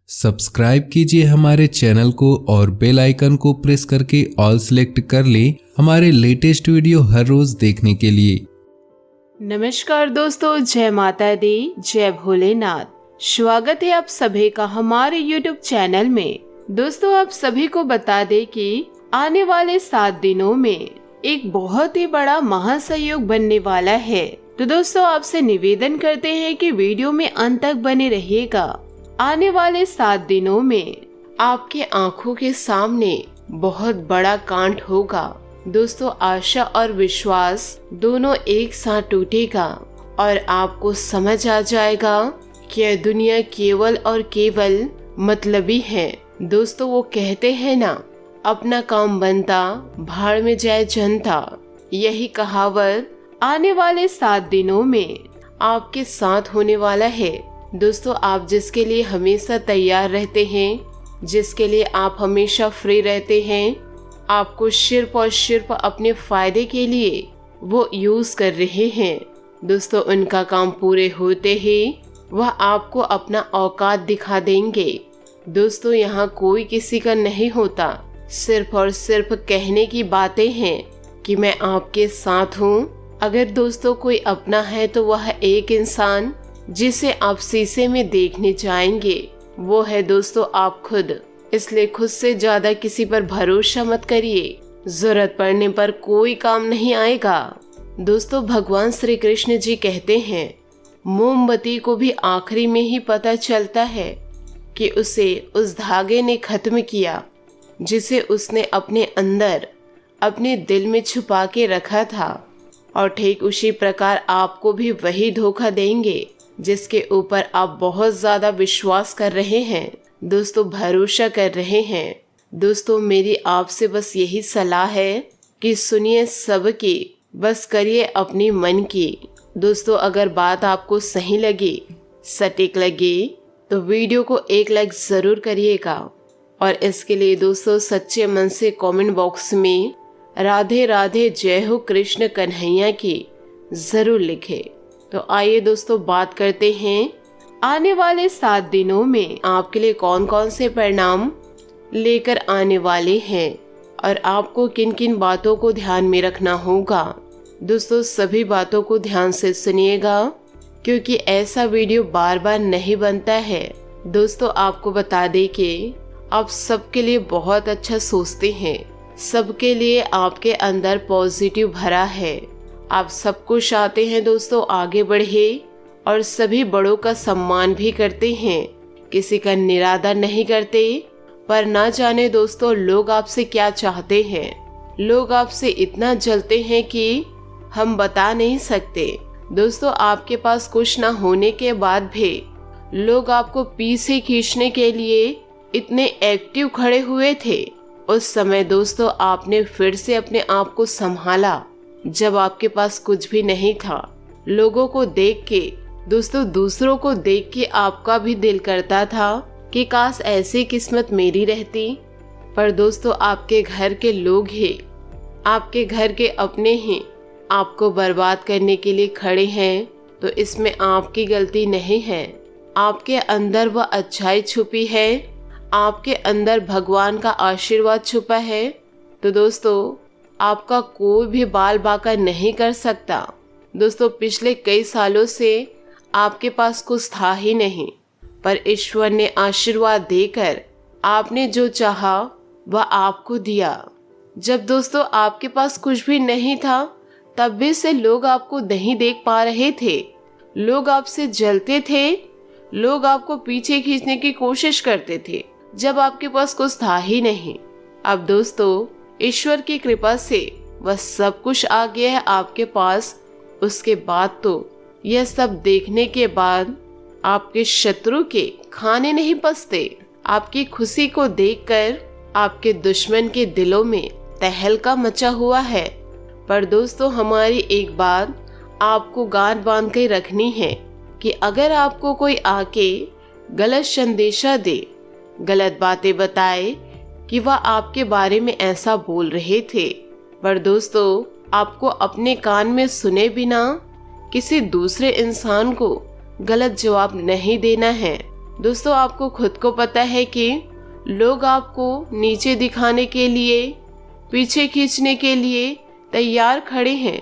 Subscribe कीजिए हमारे channel को और बेल आइकन को प्रेस करके ऑल सेलेक्ट कर लें हमारे लेटेस्ट वीडियो हर रोज देखने के लिए। नमस्कार दोस्तों, जय माता दी, जय भोलेनाथ। स्वागत है आप सभी का हमारे YouTube चैनल में। दोस्तों, आप सभी को बता दें कि आने वाले 7 दिनों में एक बहुत ही बड़ा महासंयोग बनने वाला है। तो दोस्तों, आपसे निवेदन करते हैं कि वीडियो में अंत तक बने रहिएगा। आने वाले 7 दिनों में आपके आंखों के सामने बहुत बड़ा कांड होगा। दोस्तों, आशा और विश्वास दोनों एक साथ टूटेगा और आपको समझ आ जाएगा कि यह दुनिया केवल और केवल मतलबी है। दोस्तों, वो कहते हैं ना, अपना काम बनता भाड़ में जाए जनता। यही कहावत आने वाले 7 दिनों में आपके साथ होने वाला है। दोस्तों, आप जिसके लिए हमेशा तैयार रहते हैं, जिसके लिए आप हमेशा फ्री रहते हैं, आपको सिर्फ और सिर्फ अपने फायदे के लिए वो यूज कर रहे हैं। दोस्तों, उनका काम पूरे होते ही वह आपको अपना औकात दिखा देंगे। दोस्तों, यहाँ कोई किसी का नहीं होता, सिर्फ और सिर्फ कहने की बातें हैं कि मैं आपके साथ हूँ। अगर दोस्तों कोई अपना है तो वह एक इंसान जिसे आप शीशे में देखने जाएंगे, वो है दोस्तों आप खुद। इसलिए खुद से ज्यादा किसी पर भरोसा मत करिए, जरूरत पड़ने पर कोई काम नहीं आएगा। दोस्तों, भगवान श्री कृष्ण जी कहते हैं, मोमबत्ती को भी आखिरी में ही पता चलता है कि उसे उस धागे ने खत्म किया जिसे उसने अपने अंदर अपने दिल में छुपा के रखा था। और ठीक उसी प्रकार आपको भी वही धोखा देंगे जिसके ऊपर आप बहुत ज्यादा विश्वास कर रहे हैं, दोस्तों भरोसा कर रहे हैं। दोस्तों, मेरी आपसे बस यही सलाह है कि सुनिए सबकी, बस करिए अपनी मन की। दोस्तों, अगर बात आपको सही लगी, सटीक लगी, तो वीडियो को एक लाइक जरूर करिएगा। और इसके लिए दोस्तों सच्चे मन से कमेंट बॉक्स में राधे राधे जय हो कृष्ण कन्हैया की जरूर लिखे। तो आइए दोस्तों बात करते हैं आने वाले 7 दिनों में आपके लिए कौन कौन से परिणाम लेकर आने वाले हैं और आपको किन किन बातों को ध्यान में रखना होगा। दोस्तों, सभी बातों को ध्यान से सुनिएगा क्योंकि ऐसा वीडियो बार बार नहीं बनता है। दोस्तों, आपको बता दें कि आप सबके लिए बहुत अच्छा सोचते हैं, सबके लिए आपके अंदर पॉजिटिव भरा है। आप सबको चाहते हैं दोस्तों आगे बढ़े और सभी बड़ों का सम्मान भी करते हैं, किसी का निरादर नहीं करते। पर ना जाने दोस्तों लोग आपसे क्या चाहते हैं, लोग आपसे इतना जलते हैं कि हम बता नहीं सकते। दोस्तों, आपके पास कुछ ना होने के बाद भी लोग आपको पीछे खींचने के लिए इतने एक्टिव खड़े हुए थे। उस समय दोस्तों आपने फिर से अपने आप को संभाला जब आपके पास कुछ भी नहीं था। लोगों को देख के दोस्तों, दूसरों को देख के आपका भी दिल करता था कि काश ऐसी किस्मत मेरी रहती। पर दोस्तों, आपके घर के लोग ही, आपके घर के अपने ही आपको बर्बाद करने के लिए खड़े हैं। तो इसमें आपकी गलती नहीं है, आपके अंदर वह अच्छाई छुपी है, आपके अंदर भगवान का आशीर्वाद छुपा है। तो दोस्तों, आपका कोई भी बाल बाका नहीं कर सकता। दोस्तों, पिछले कई सालों से आपके पास कुछ था ही नहीं, पर ईश्वर ने आशीर्वाद देकर आपने जो चाहा वह आपको दिया। जब दोस्तों आपके पास कुछ भी नहीं था, तब भी से लोग आपको नहीं देख पा रहे थे, लोग आपसे जलते थे, लोग आपको पीछे खींचने की कोशिश करते थे जब आपके पास कुछ था ही नहीं। अब दोस्तों, ईश्वर की कृपा से वह सब कुछ आ गया है आपके पास। उसके बाद तो यह सब देखने के बाद आपके शत्रु के खाने नहीं पचते। आपकी खुशी को देखकर आपके दुश्मन के दिलों में तहलका मचा हुआ है। पर दोस्तों, हमारी एक बात आपको गांठ बांध के रखनी है कि अगर आपको कोई आके गलत संदेशा दे, गलत बातें बताए कि वह आपके बारे में ऐसा बोल रहे थे, पर दोस्तों आपको अपने कान में सुने बिना किसी दूसरे इंसान को गलत जवाब नहीं देना है। दोस्तों आपको खुद को पता है कि लोग आपको नीचे दिखाने के लिए, पीछे खींचने के लिए तैयार खड़े हैं,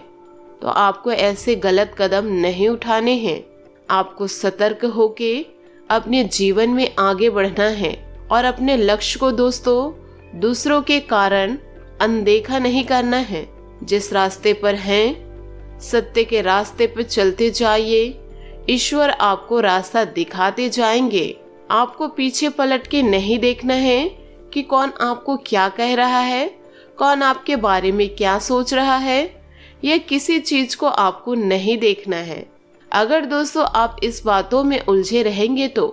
तो आपको ऐसे गलत कदम नहीं उठाने हैं। आपको सतर्क होके अपने जीवन में आगे बढ़ना है और अपने लक्ष्य को दोस्तों दूसरों के कारण अनदेखा नहीं करना है। जिस रास्ते पर हैं, सत्य के रास्ते पर चलते जाइए। ईश्वर आपको रास्ता दिखाते जाएंगे। आपको पीछे पलट के नहीं देखना है कि कौन आपको क्या कह रहा है, कौन आपके बारे में क्या सोच रहा है। यह किसी चीज को आपको नहीं देखना है। अगर दोस्तों आप इस बातों में उलझे रहेंगे तो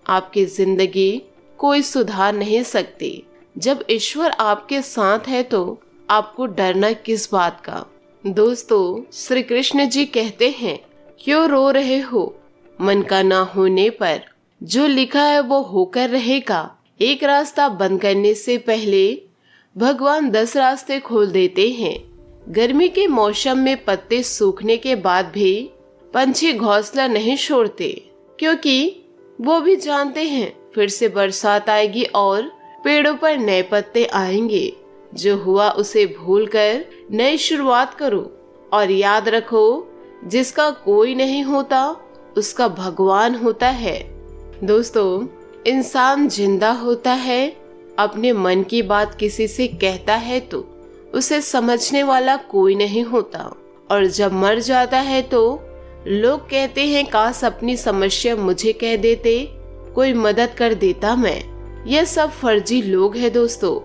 आपकी जिंदगी कोई सुधार नहीं सकती। जब ईश्वर आपके साथ है तो आपको डरना किस बात का। दोस्तों श्री कृष्ण जी कहते हैं, क्यों रो रहे हो मन का ना होने पर, जो लिखा है वो होकर रहेगा। एक रास्ता बंद करने से पहले भगवान 10 रास्ते खोल देते हैं। गर्मी के मौसम में पत्ते सूखने के बाद भी पंछी घोंसला नहीं छोड़ते, क्योंकि वो भी जानते हैं फिर से बरसात आएगी और पेड़ों पर नए पत्ते आएंगे। जो हुआ उसे भूलकर नई शुरुआत करो और याद रखो, जिसका कोई नहीं होता उसका भगवान होता है। दोस्तों इंसान जिंदा होता है, अपने मन की बात किसी से कहता है तो उसे समझने वाला कोई नहीं होता, और जब मर जाता है तो लोग कहते हैं काश अपनी समस्या मुझे कह देते, कोई मदद कर देता मैं। यह सब फर्जी लोग हैं दोस्तों।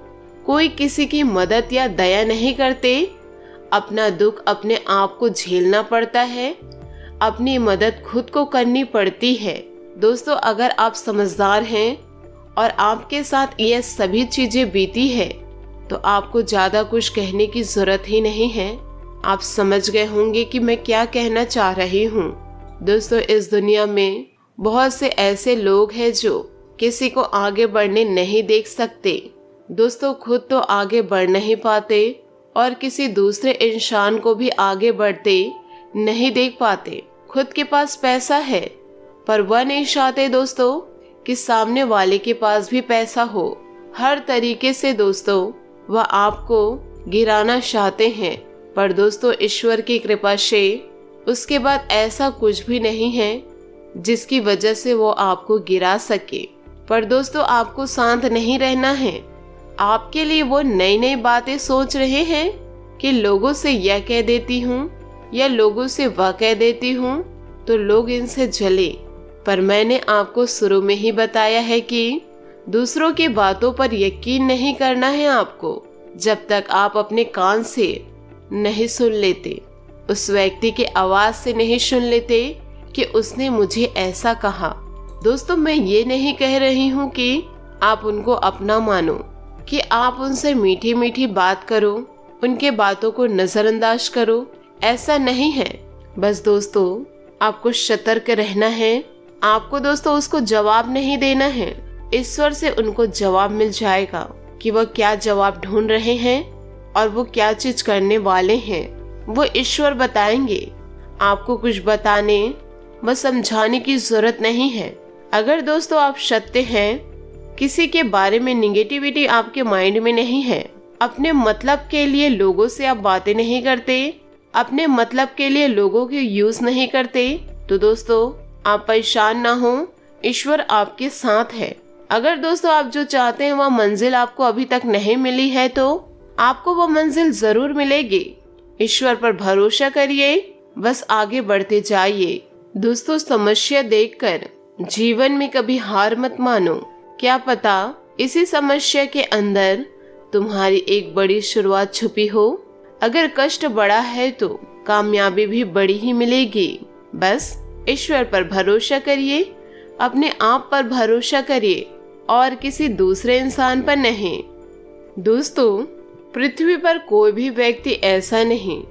कोई किसी की मदद या दया नहीं करते। अपना दुख अपने आप को झेलना पड़ता है, अपनी मदद खुद को करनी पड़ती है। दोस्तों अगर आप समझदार हैं और आपके साथ यह सभी चीजें बीती है तो आपको ज्यादा कुछ कहने की जरूरत ही नहीं है। आप समझ गए होंगे कि मैं क्या कहना चाह रही हूँ। दोस्तों इस दुनिया में बहुत से ऐसे लोग हैं जो किसी को आगे बढ़ने नहीं देख सकते। दोस्तों खुद तो आगे बढ़ नहीं पाते और किसी दूसरे इंसान को भी आगे बढ़ते नहीं देख पाते। खुद के पास पैसा है पर वह नहीं चाहते दोस्तों कि सामने वाले के पास भी पैसा हो। हर तरीके से दोस्तों वह आपको गिराना चाहते हैं, पर दोस्तों ईश्वर की कृपा से उसके बाद ऐसा कुछ भी नहीं है जिसकी वजह से वो आपको गिरा सके। पर दोस्तों आपको शांत नहीं रहना है। आपके लिए वो नई नई बातें सोच रहे हैं कि लोगों से यह कह देती हूँ या लोगों से वह कह देती हूँ तो लोग इनसे जले। पर मैंने आपको शुरू में ही बताया है कि दूसरों की बातों पर यकीन नहीं करना है आपको, जब तक आप अपने कान से नहीं सुन लेते, उस व्यक्ति की आवाज से नहीं सुन लेते कि उसने मुझे ऐसा कहा। दोस्तों मैं ये नहीं कह रही हूँ कि आप उनको अपना मानो, कि आप उनसे मीठी मीठी बात करो, उनके बातों को नजरअंदाज करो, ऐसा नहीं है। बस दोस्तों आपको सतर्क रहना है। आपको दोस्तों उसको जवाब नहीं देना है। ईश्वर से उनको जवाब मिल जाएगा कि वह क्या जवाब ढूंढ रहे हैं और वो क्या चीज करने वाले हैं। वो ईश्वर बताएंगे। आपको कुछ बताने व समझाने की जरूरत नहीं है। अगर दोस्तों आप सत्य हैं, किसी के बारे में निगेटिविटी आपके माइंड में नहीं है, अपने मतलब के लिए लोगों से आप बातें नहीं करते, अपने मतलब के लिए लोगों के यूज नहीं करते, तो दोस्तों आप परेशान ना हो, ईश्वर आपके साथ है। अगर दोस्तों आप जो चाहते हैं वह मंजिल आपको अभी तक नहीं मिली है तो आपको वो मंजिल जरूर मिलेगी। ईश्वर पर भरोसा करिए, बस आगे बढ़ते जाइए। दोस्तों समस्या देखकर जीवन में कभी हार मत मानो। क्या पता इसी समस्या के अंदर तुम्हारी एक बड़ी शुरुआत छुपी हो। अगर कष्ट बड़ा है तो कामयाबी भी बड़ी ही मिलेगी। बस ईश्वर पर भरोसा करिए, अपने आप पर भरोसा करिए और किसी दूसरे इंसान पर नहीं। दोस्तों पृथ्वी पर कोई भी व्यक्ति ऐसा नहीं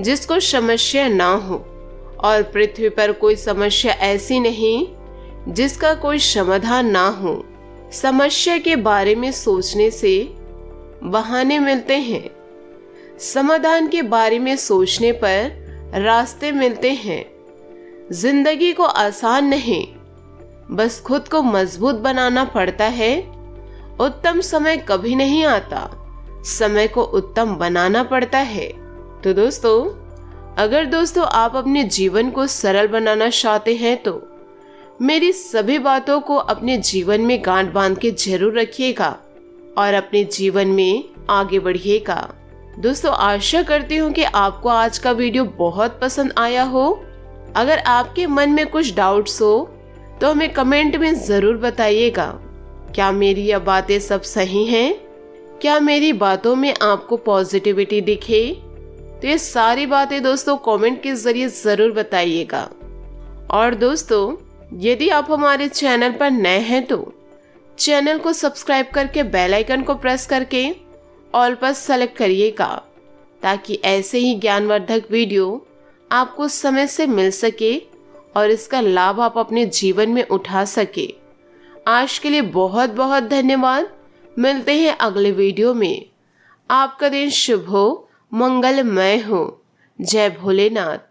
जिसको समस्या ना हो, और पृथ्वी पर कोई समस्या ऐसी नहीं जिसका कोई समाधान ना हो। समस्या के बारे में सोचने से बहाने मिलते हैं, समाधान के बारे में सोचने पर रास्ते मिलते हैं। जिंदगी को आसान नहीं बस खुद को मजबूत बनाना पड़ता है। उत्तम समय कभी नहीं आता, समय को उत्तम बनाना पड़ता है। तो दोस्तों, अगर दोस्तों आप अपने जीवन को सरल बनाना चाहते हैं तो मेरी सभी बातों को अपने जीवन में गांठ बांध के जरूर रखिएगा और अपने जीवन में आगे बढ़िएगा। दोस्तों, आशा करती हूँ कि आपको आज का वीडियो बहुत पसंद आया हो। अगर आपके मन में कुछ डाउट्स हो तो हमें कमेंट में जरूर बताइएगा। क्या मेरी यह बातें सब सही हैं? क्या मेरी बातों में आपको पॉजिटिविटी दिखे? तो ये सारी बातें दोस्तों कमेंट के जरिए जरूर बताइएगा। और दोस्तों, यदि आप हमारे चैनल पर नए हैं तो चैनल को सब्सक्राइब करके बेल आइकन को प्रेस करके ऑल पर सेलेक्ट करिएगा, ताकि ऐसे ही ज्ञानवर्धक वीडियो आपको समय से मिल सके और इसका लाभ आप अपने जीवन में उठा सके। आज के लिए बहुत बहुत धन्यवाद। मिलते हैं अगले वीडियो में। आपका दिन शुभ हो, मंगलमय हो। जय भोलेनाथ।